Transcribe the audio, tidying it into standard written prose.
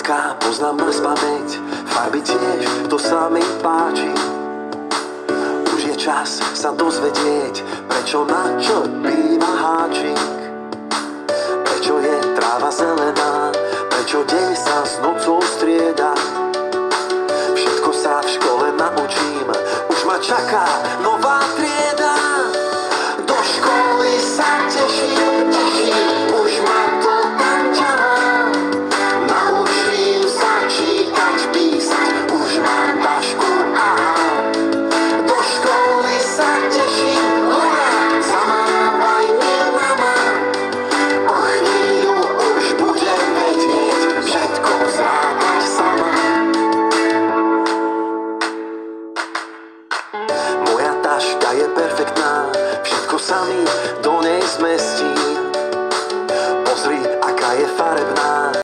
Fotka poznám na spamäť, farby tiež, to sa mi páči. Už je čas sa dozvedieť, prečo na čo býva háčik. Prečo je tráva zelená, prečo deň sa s nocou strieda. Všetko sa v škole naučím, už ma čaká nová trieda. Do školy sa teším, už ma to tam ťahá. Naučím sa čítať, písať, už mám tašku A. Do školy sa teším, hurá, zamávaj mi mama. O chvíľu už budem vedieť, všetko zvládať sama. Moja taška je perfektná, všetko sa mi do nej zmestí. Pozri, aká je farebná,